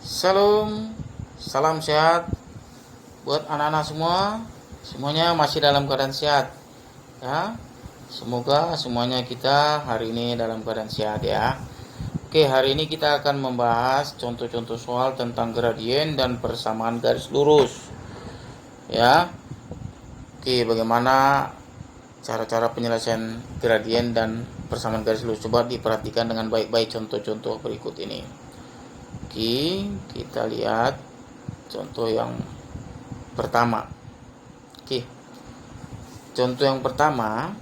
Salam, salam sehat buat anak-anak semua. Semuanya masih dalam keadaan sehat ya. Semoga semuanya kita hari ini dalam keadaan sehat ya. Oke, hari ini kita akan membahas contoh-contoh soal tentang gradien dan persamaan garis lurus ya. Oke, bagaimana cara-cara penyelesaian gradien dan persamaan garis lurus? Coba diperhatikan dengan baik-baik contoh-contoh berikut ini. Oke, kita lihat contoh yang pertama. Oke, contoh yang pertama,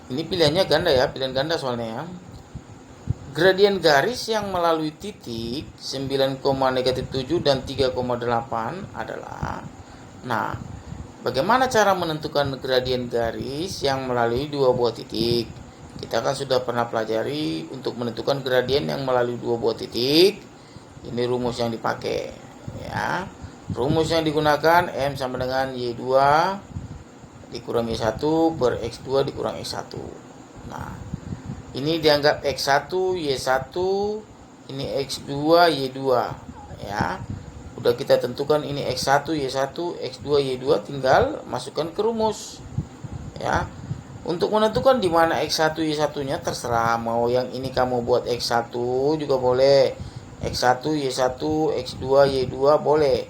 ini pilihannya ganda ya, pilihan ganda soalnya ya. Gradien garis yang melalui titik 9, -7 dan 3,8 adalah. Nah, bagaimana cara menentukan gradien garis yang melalui dua buah titik? Kita kan sudah pernah pelajari untuk menentukan gradien yang melalui dua buah titik. Ini rumus yang dipakai ya. Rumus yang digunakan M sama dengan Y2 dikurang Y1 per X2 dikurang X1. Nah, ini dianggap X1, Y1, ini X2, Y2 ya. Udah kita tentukan ini X1, Y1, X2, Y2, tinggal masukkan ke rumus ya. Untuk menentukan di mana X1, Y1-nya terserah, mau yang ini kamu buat X1 juga boleh, X1, Y1, X2, Y2 boleh,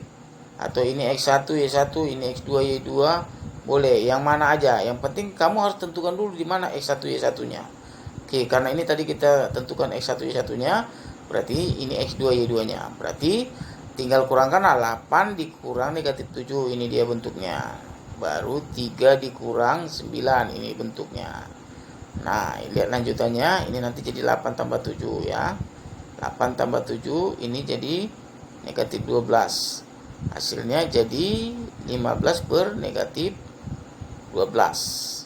atau ini X1, Y1, ini X2, Y2 boleh, yang mana aja. Yang penting kamu harus tentukan dulu di mana X1, Y1-nya. Oke, karena ini tadi kita tentukan X1, Y1-nya, berarti ini X2, Y2-nya. Berarti tinggal kurangkan 8 dikurang -7, ini dia bentuknya. Baru 3 dikurang 9, ini bentuknya. Nah, lihat lanjutannya, ini nanti jadi 8 tambah 7 ya. 8 tambah 7 ini jadi -12. Hasilnya jadi 15 per -12.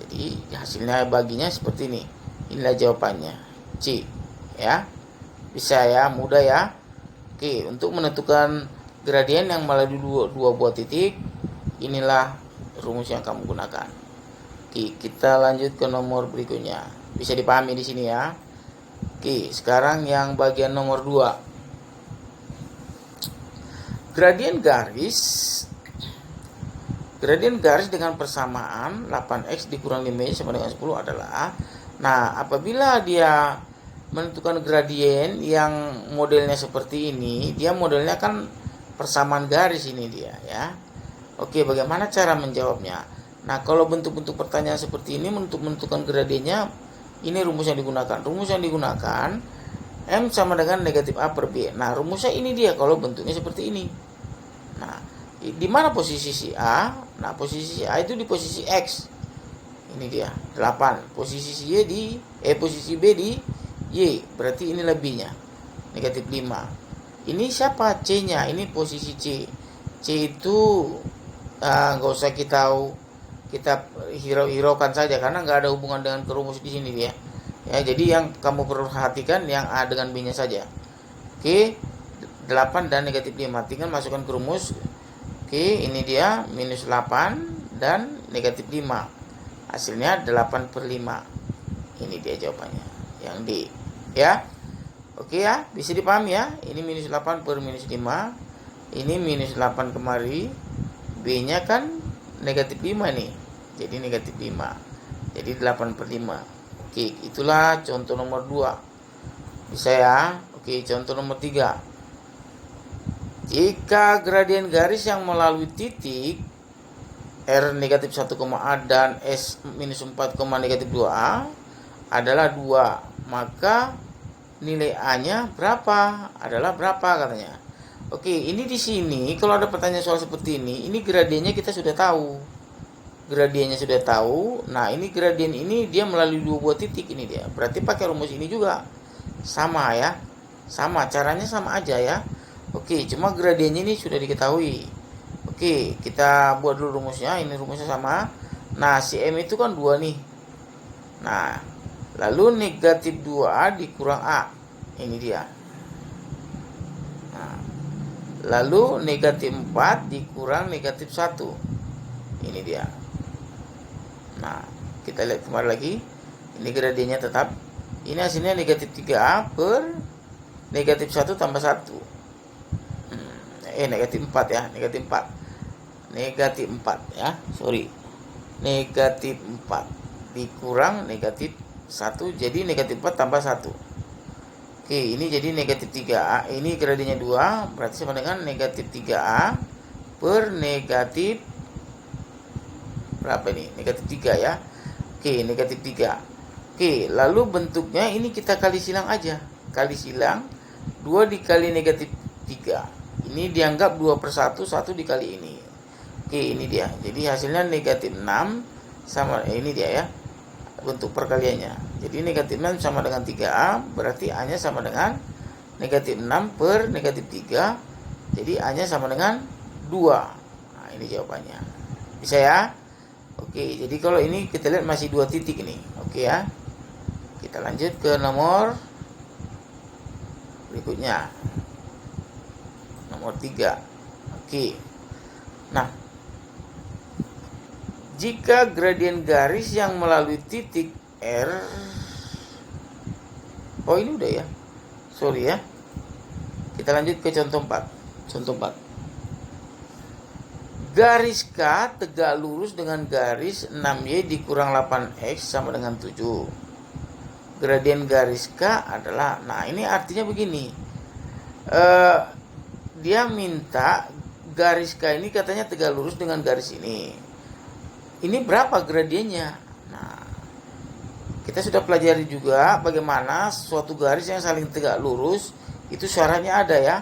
Jadi hasilnya baginya seperti ini. Inilah jawabannya, C ya. Bisa ya, mudah ya. Oke, untuk menentukan gradien yang melalui dua buah titik, inilah rumus yang kamu gunakan. Oke, kita lanjut ke nomor berikutnya. Bisa dipahami di sini ya. Oke, sekarang yang bagian nomor 2. Gradien garis dengan persamaan 8x dikurang 5y sama dengan 10 adalah. Nah, apabila dia menentukan gradien yang modelnya seperti ini, dia modelnya kan persamaan garis ini dia ya. Oke, bagaimana cara menjawabnya? Nah, kalau bentuk-bentuk pertanyaan seperti ini untuk menentukan gradiennya, ini rumus yang digunakan. Rumus yang digunakan M sama dengan -A per B. Nah, rumusnya ini dia kalau bentuknya seperti ini. Nah, di mana posisi si A? Nah, posisi si A itu di posisi X. Ini dia, 8. Posisi si Y posisi B di Y. Berarti ini lebihnya, -5. Ini siapa? C-nya. Ini posisi C. C itu nggak usah kita hiraukan saja karena nggak ada hubungan dengan rumus di sini dia ya. Jadi yang kamu perlu perhatikan yang A dengan B nya saja. Oke, 8 dan -5 tinggal masukkan ke rumus. Oke, ini dia -8 dan -5, hasilnya 8 per 5. Ini dia jawabannya yang D ya. Oke ya, bisa dipahami ya. Ini -8 per -5, ini -8 kemari, B-nya kan -5 nih, jadi -5, jadi 8 per 5. Oke, itulah contoh nomor 2. Bisa ya. Oke, contoh nomor 3. Jika gradien garis yang melalui titik R -1,A dan S -4, -2A adalah 2, maka nilai A-nya berapa? Adalah berapa katanya. Oke, ini di sini kalau ada pertanyaan soal seperti ini gradiennya kita sudah tahu. Gradiennya sudah tahu. Nah, ini gradien ini dia melalui dua buah titik ini dia. Berarti pakai rumus ini juga. Sama ya. Sama, caranya sama aja ya. Oke, cuma gradiennya ini sudah diketahui. Oke, kita buat dulu rumusnya. Ini rumusnya sama. Nah, si M itu kan 2 nih. Nah, lalu -2A dikurang A. Ini dia. Lalu -4 dikurang -1. Ini dia. Nah, kita lihat kembali lagi. Ini gradiennya tetap. Ini hasilnya -3A per negatif 1 tambah 1. Negatif 4 ya, negatif 4. Negatif 4 ya, sorry. Negatif 4 dikurang negatif 1, jadi negatif 4 tambah 1. Oke, ini jadi negatif 3A. Ini gradiennya 2, berarti sama dengan negatif 3A per negatif berapa ini? Negatif 3 ya. Oke, negatif 3. Oke, lalu bentuknya ini kita kali silang aja. Kali silang 2 dikali negatif 3. Ini dianggap 2/1, 1 dikali ini. Oke, ini dia. Jadi hasilnya negatif 6 sama ini dia ya. Bentuk perkaliannya. Jadi negatif 6 sama dengan 3A, berarti A-nya sama dengan negatif 6 per negatif 3. Jadi A-nya sama dengan 2. Nah, ini jawabannya. Bisa ya? Oke, jadi kalau ini kita lihat masih 2 titik nih. Oke ya. Kita lanjut ke nomor berikutnya. Nomor 3. Oke. Nah, jika gradien garis yang melalui titik R, oh ini udah ya, sorry ya, kita lanjut ke contoh 4. Contoh 4, garis K tegak lurus dengan garis 6Y dikurang 8X sama dengan 7. Gradien garis K adalah, nah ini artinya begini, dia minta garis K ini katanya tegak lurus dengan garis ini. Ini berapa gradiennya? Nah, kita sudah pelajari juga bagaimana suatu garis yang saling tegak lurus itu syaratnya ada ya.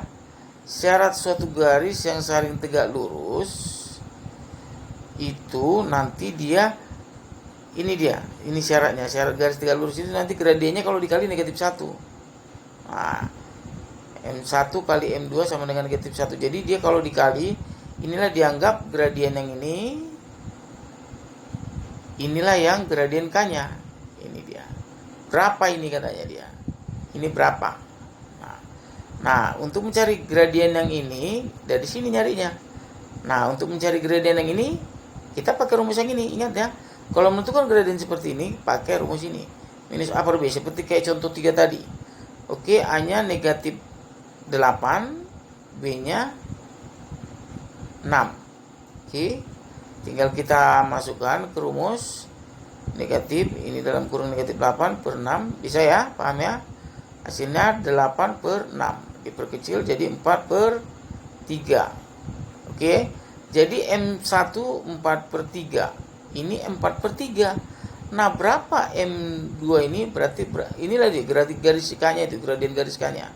Syarat suatu garis yang saling tegak lurus itu nanti dia, ini dia, ini syaratnya. Syarat garis tegak lurus itu nanti gradiennya kalau dikali negatif 1. Nah, M1 kali M2 sama dengan negatif 1. Jadi dia kalau dikali, inilah dianggap gradien yang ini, inilah yang gradien K-nya. Ini dia. Berapa ini katanya dia? Ini berapa? Nah, untuk mencari gradien yang ini, dari sini nyarinya. Nah, untuk mencari gradien yang ini, kita pakai rumus yang ini. Ingat ya, kalau menentukan gradien seperti ini, pakai rumus ini. Minus A per B, seperti kayak contoh 3 tadi. Oke, A-nya negatif 8, B-nya 6. Oke, tinggal kita masukkan ke rumus negatif, ini dalam kurung negatif 8 per 6, bisa ya, paham ya? Hasilnya 8 per 6, diperkecil jadi 4 per 3. Oke, jadi M1 4 per 3, ini 4 per 3. Nah, berapa M2 ini? Berarti inilah dia garis K-nya itu, gradien garis K-nya.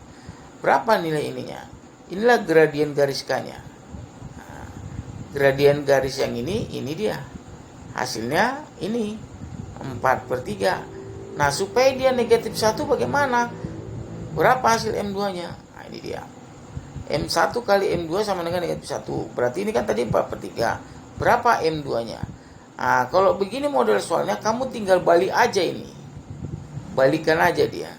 Berapa nilai ininya? Inilah gradien garis K-nya. Nah, gradien garis yang ini dia. Hasilnya ini 4 per 3. Nah, supaya dia negatif 1 bagaimana? Berapa hasil M2-nya? Nah, ini dia. M1 kali M2 sama dengan negatif 1. Berarti ini kan tadi 4 per 3. Berapa M2-nya? Nah, kalau begini model soalnya, kamu tinggal balik aja ini. Balikan aja dia.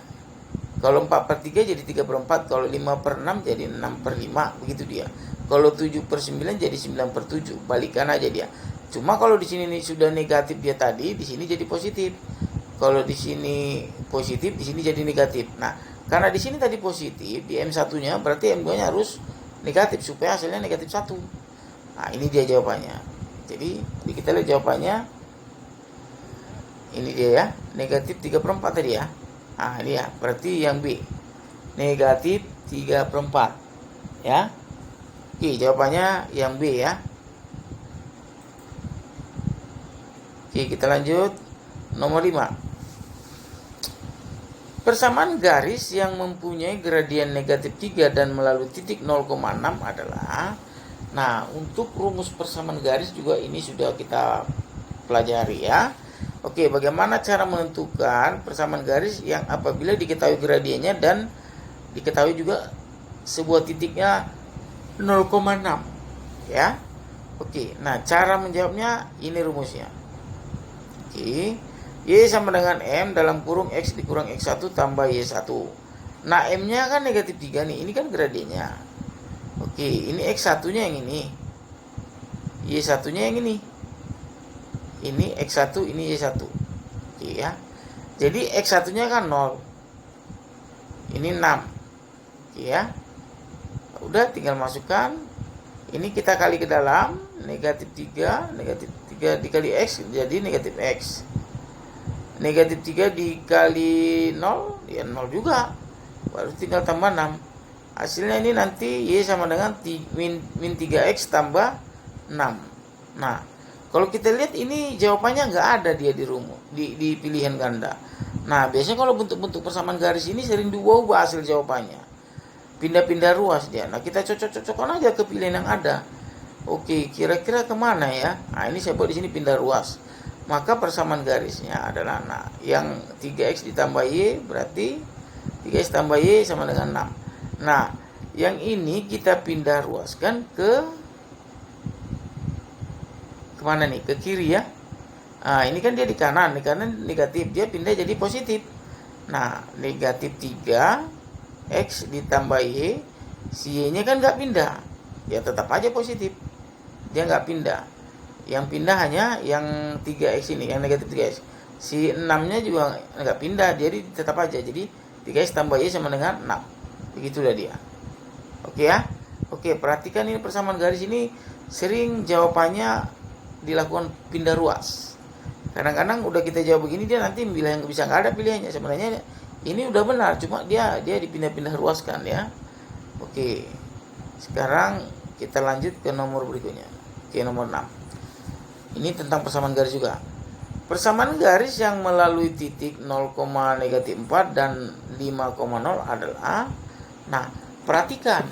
Kalau 4 per 3 jadi 3 per 4. Kalau 5 per 6 jadi 6 per 5. Begitu dia. Kalau 7 per 9 jadi 9 per 7. Balikan aja dia. Cuma kalau di sini sudah negatif dia tadi, di sini jadi positif. Kalau di sini positif, di sini jadi negatif. Nah, karena di sini tadi positif, di M1-nya berarti M2-nya harus negatif supaya hasilnya negatif 1. Nah, ini dia jawabannya. Jadi kita lihat jawabannya. Ini dia ya, negatif 3 per 4 tadi ya. Nah, ini ya, berarti yang B. Negatif 3 per 4. Ya. Oke, jawabannya yang B ya. Oke, kita lanjut. Nomor 5. Persamaan garis yang mempunyai gradien negatif 3 dan melalui titik 0,6 adalah, nah, untuk rumus persamaan garis juga ini sudah kita pelajari ya. Oke, bagaimana cara menentukan persamaan garis yang apabila diketahui gradiennya dan diketahui juga sebuah titiknya 0,6 ya. Oke, nah cara menjawabnya ini rumusnya. Oke, Y sama dengan M dalam kurung X dikurang X1 tambah Y1. Nah, M-nya kan negatif 3 nih, ini kan gradiennya. Oke, ini X1-nya yang ini, Y1-nya yang ini. Ini X1, ini Y1. Oke ya. Jadi X1-nya kan 0. Ini 6. Oke ya. Udah tinggal masukkan. Ini kita kali ke dalam, negatif 3 dikali X jadi negatif X. Negatif 3 dikali 0, ya 0 juga. Baru tinggal tambah 6. Hasilnya ini nanti Y sama dengan min 3X tambah 6. Nah, kalau kita lihat ini jawabannya nggak ada dia di rumus, di pilihan ganda. Nah, biasanya kalau bentuk-bentuk persamaan garis ini sering diubah hasil jawabannya. Pindah-pindah ruas dia. Nah, kita cocok-cocokkan aja ke pilihan yang ada. Oke, kira-kira kemana ya? Nah, ini saya buat di sini pindah ruas. Maka persamaan garisnya adalah, nah, yang 3X ditambah Y berarti 3X tambah Y sama dengan 6. Nah, yang ini kita pindah ruaskan ke kemana nih? Ke kiri ya. Nah, ini kan dia di kanan negatif, dia pindah jadi positif. Nah, negatif 3 X ditambah Y, si Y nya kan nggak pindah, ya tetap aja positif, dia nggak pindah. Yang pindah hanya yang 3X ini, yang negatif 3X. Si 6 nya juga nggak pindah, jadi tetap aja, jadi 3X tambah Y sama dengan 6. Begitulah dia. Oke ya. Oke, perhatikan ini persamaan garis ini sering jawabannya dilakukan pindah ruas. Kadang-kadang udah kita jawab begini, dia nanti bilang yang bisa nggak ada pilihannya. Sebenarnya ini udah benar, cuma dia dipindah-pindah ruaskan ya. Oke. Sekarang kita lanjut ke nomor berikutnya. Oke, nomor 6. Ini tentang persamaan garis juga. Persamaan garis yang melalui titik 0,-4 dan 5,0 adalah, nah, perhatikan.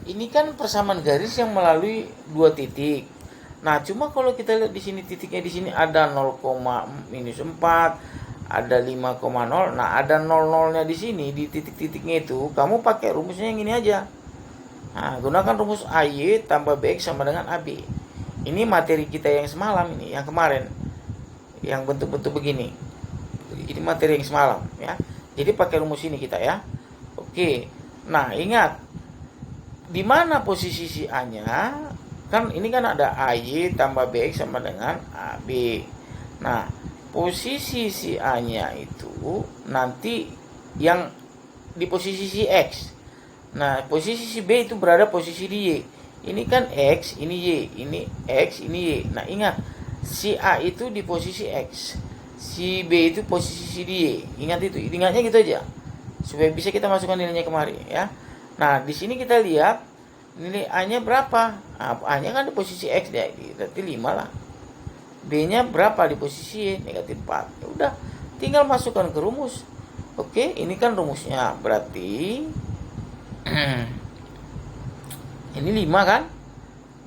Ini kan persamaan garis yang melalui dua titik. Nah, cuma kalau kita lihat di sini titiknya di sini ada 0,-4, ada 5,0. Nah, ada 00-nya di sini di titik-titiknya itu. Kamu pakai rumusnya yang ini aja. Nah, gunakan rumus AY tambah BX sama dengan AB. Ini materi kita yang semalam ini, yang kemarin. Yang bentuk-bentuk begini. Ini materi yang semalam ya. Jadi pakai rumus ini kita ya. Oke. Nah, ingat di mana posisi si A-nya? Kan ini kan ada AY tambah BX sama dengan AB. Nah, posisi si A-nya itu nanti yang di posisi si X. Nah, posisi si B itu berada posisi di Y. Ini kan X, ini Y, ini X, ini Y. Nah, ingat, si A itu di posisi X, si B itu posisi di Y. Ingat itu, ingatnya gitu aja. Supaya bisa kita masukkan nilainya kemari ya. Nah, di sini kita lihat nilai A-nya berapa? Nah, A-nya kan di posisi X ya, berarti 5 lah. B-nya berapa di posisi Y? Negatif 4. Ya udah, tinggal masukkan ke rumus. Oke, ini kan rumusnya. Berarti ini 5 kan?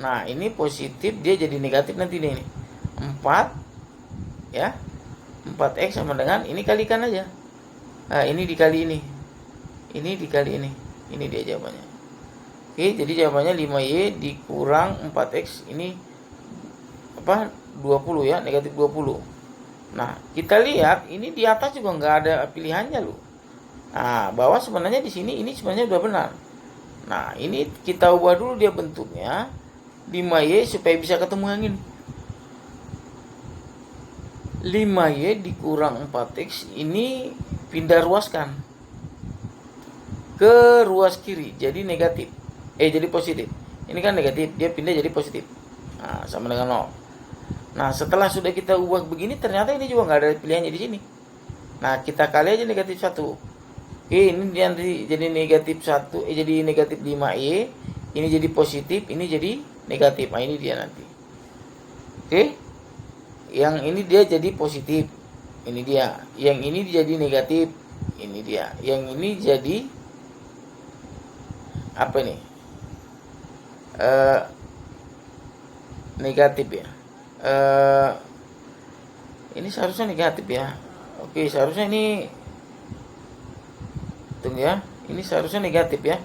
Nah, ini positif, dia jadi negatif nanti nih. 4 ya. 4X sama dengan ini kalikan aja. Nah, ini dikali ini. Ini dikali ini. Ini dia jawabannya. Oke, jadi jawabannya 5Y dikurang 4X ini apa? 20 ya, negatif 20. Nah, kita lihat ini di atas juga nggak ada pilihannya loh. Nah, bahwa sebenarnya di sini ini sebenarnya udah benar. Nah, ini kita ubah dulu dia bentuknya 5Y supaya bisa ketemu yang ini. 5Y dikurang 4X ini pindah ruaskan ke ruas kiri, jadi negatif. Jadi positif. Ini kan negatif, dia pindah jadi positif. Nah, sama dengan 0. Nah, setelah sudah kita ubah begini, ternyata ini juga nggak ada pilihannya di sini. Nah, kita kali aja negatif 1. Ini nanti jadi negatif 1, jadi negatif 5Y. Ini jadi positif, ini jadi negatif. Nah, ini dia nanti. Oke. Yang ini dia jadi positif. Ini dia. Yang ini jadi negatif. Ini dia. Yang ini jadi apa nih? Negatif ya. Ini seharusnya negatif ya. Oke, seharusnya ini tunggu ya. Ini seharusnya negatif ya.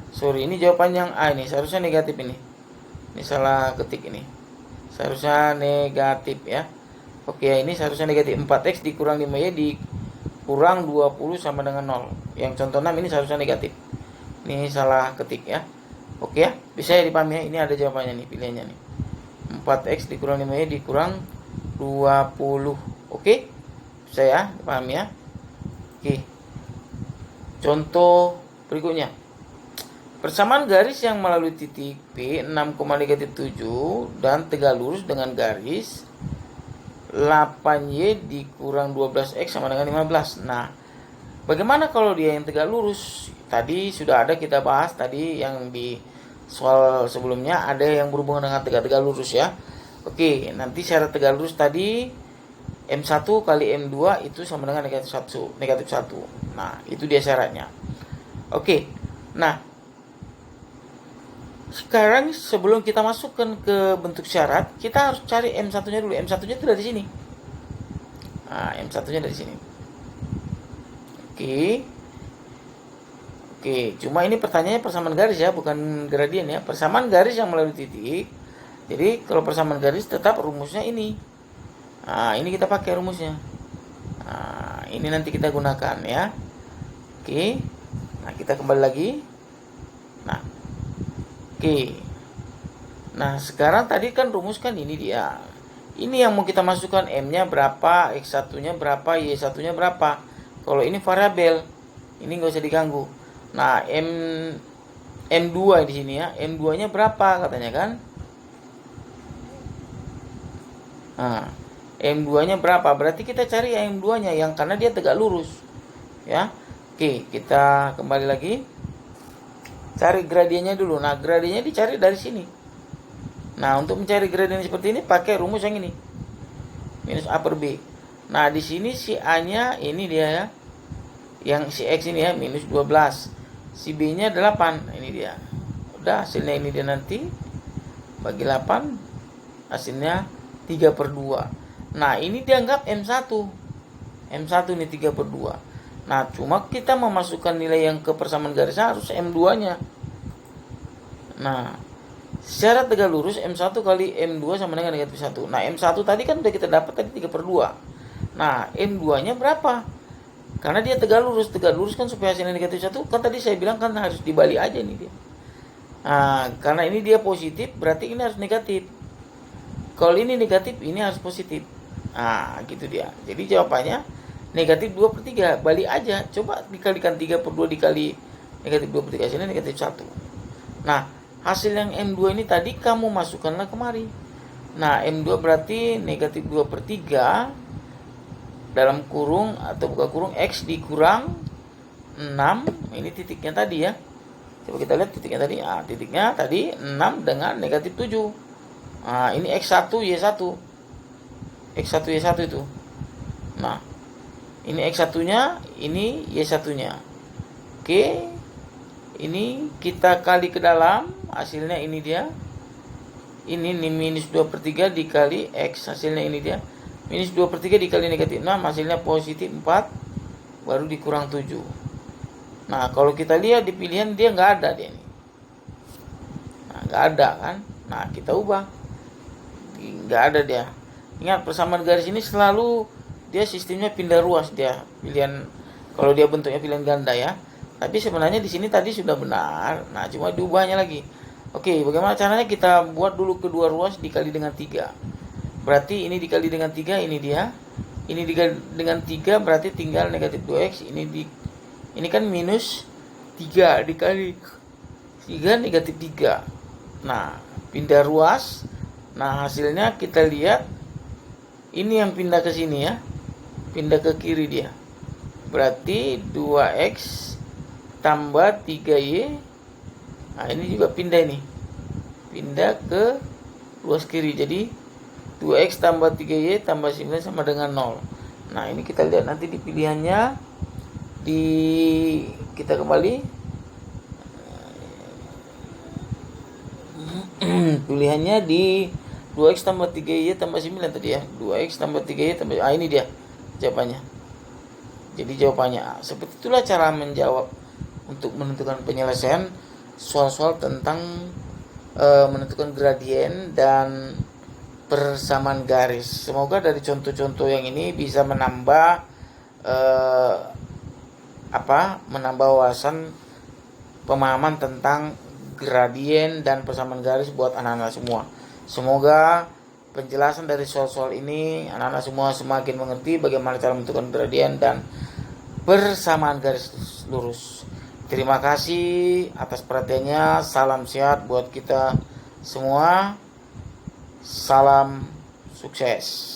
Sorry, ini jawaban yang A ini. Seharusnya negatif ini. Ini salah ketik ini. Seharusnya negatif ya. Oke, ini seharusnya negatif. 4X dikurang 5Y dikurang 20 sama dengan 0. Yang contoh 6 ini seharusnya negatif. Ini salah ketik ya. Oke ya, bisa ya dipahami ya. Ini ada jawabannya nih, pilihannya nih. 4X dikurang 5Y dikurang 20. Oke? Bisa ya, dipahami ya. Oke. Contoh berikutnya. Persamaan garis yang melalui titik P 6,-7 dan tegak lurus dengan garis 8Y dikurang 12X sama dengan 15. Nah, bagaimana kalau dia yang tegak lurus? Tadi sudah ada kita bahas tadi yang di soal sebelumnya, ada yang berhubungan dengan tegak lurus ya. Oke, nanti syarat tegak lurus tadi M1 kali M2 itu sama dengan negatif 1. Nah, itu dia syaratnya. Oke, nah sekarang sebelum kita masukkan ke bentuk syarat, kita harus cari M1-nya dulu. M1-nya itu dari sini. Nah, M1-nya dari sini. Oke, cuma ini pertanyaannya persamaan garis ya, bukan gradien ya. Persamaan garis yang melalui titik. Jadi kalau persamaan garis tetap rumusnya ini. Nah, ini kita pakai rumusnya. Nah, ini nanti kita gunakan ya. Oke. Nah, kita kembali lagi. Nah, oke. Nah, sekarang tadi kan rumus kan ini dia. Ini yang mau kita masukkan, M-nya berapa, X1-nya berapa, Y1-nya berapa. Kalau ini variabel, ini nggak usah diganggu. Nah, M2 di sini ya. M2-nya berapa katanya kan? Nah, M2-nya berapa? Berarti kita cari M2-nya yang karena dia tegak lurus. Ya. Oke, kita kembali lagi. Cari gradiennya dulu. Nah, gradiennya dicari dari sini. Nah, untuk mencari gradien seperti ini pakai rumus yang ini. Minus A per B. Nah, di sini si A-nya ini dia ya. Yang si X ini ya, minus 12. Si B-nya 8. Ini dia. Udah, hasilnya ini dia nanti. Bagi 8. Hasilnya 3 per 2. Nah, ini dianggap M1. M1 ini 3 per 2. Nah, cuma kita memasukkan nilai yang ke persamaan garisnya harus M2-nya. Nah, syarat tegak lurus M1 kali M2 sama dengan negatif 1. Nah, M1 tadi kan udah kita dapat tadi 3 per 2. Nah, M2-nya berapa? Karena dia tegak lurus kan supaya hasilnya negatif 1. Kan tadi saya bilang kan harus dibalik aja nih dia. Nah, karena ini dia positif, berarti ini harus negatif. Kalau ini negatif, ini harus positif. Nah, gitu dia. Jadi jawabannya negatif 2 per 3. Balik aja. Coba dikalikan 3 per 2 dikali negatif 2 per 3. Hasilnya negatif 1. Nah, hasil yang M2 ini tadi kamu masukkanlah kemari. Nah, M2 berarti negatif 2 per 3 dalam kurung atau buka kurung X dikurang 6. Ini titiknya tadi ya. Coba kita lihat titiknya tadi. Nah, titiknya tadi 6 dengan negatif 7. Nah, ini X1 Y1. X1 Y1 itu. Nah, ini X1-nya, ini Y1-nya. Oke. Ini kita kali ke dalam, hasilnya ini dia. Ini minus 2 per 3 dikali X, hasilnya ini dia. Minus 2 per 3 dikali negatif 6, hasilnya positif 4, baru dikurang 7. Nah, kalau kita lihat di pilihan dia nggak ada dia ini. Nah, nggak ada kan. Nah, kita ubah. Nggak ada dia. Ingat, persamaan garis ini selalu dia sistemnya pindah ruas dia. Pilihan, kalau dia bentuknya pilihan ganda ya. Tapi sebenarnya di sini tadi sudah benar. Nah, cuma diubahnya lagi. Oke, bagaimana caranya? Kita buat dulu kedua ruas dikali dengan 3. Berarti ini dikali dengan 3, ini dia. Ini dikali dengan 3 berarti tinggal negatif 2X. Ini kan minus 3 dikali 3 negatif 3. Nah, pindah ruas. Nah, hasilnya kita lihat ini yang pindah ke sini ya. Pindah ke kiri dia. Berarti 2X tambah 3Y. Nah, ini juga pindah ini. Pindah ke ruas kiri. Jadi 2X tambah 3Y tambah 9 sama dengan 0. Nah, ini kita lihat nanti di pilihannya. Kita kembali. Pilihannya di 2X tambah 3Y tambah 9 tadi ya. 2X tambah 3Y tambah... Ah, ini dia jawabannya. Jadi jawabannya seperti itulah cara menjawab untuk menentukan penyelesaian soal-soal tentang menentukan gradien dan persamaan garis. Semoga dari contoh-contoh yang ini bisa menambah menambah wawasan pemahaman tentang gradien dan persamaan garis buat anak-anak semua. Semoga penjelasan dari soal-soal ini anak-anak semua semakin mengerti bagaimana cara menentukan gradien dan persamaan garis lurus. Terima kasih atas perhatiannya. Salam sehat buat kita semua. Salam sukses.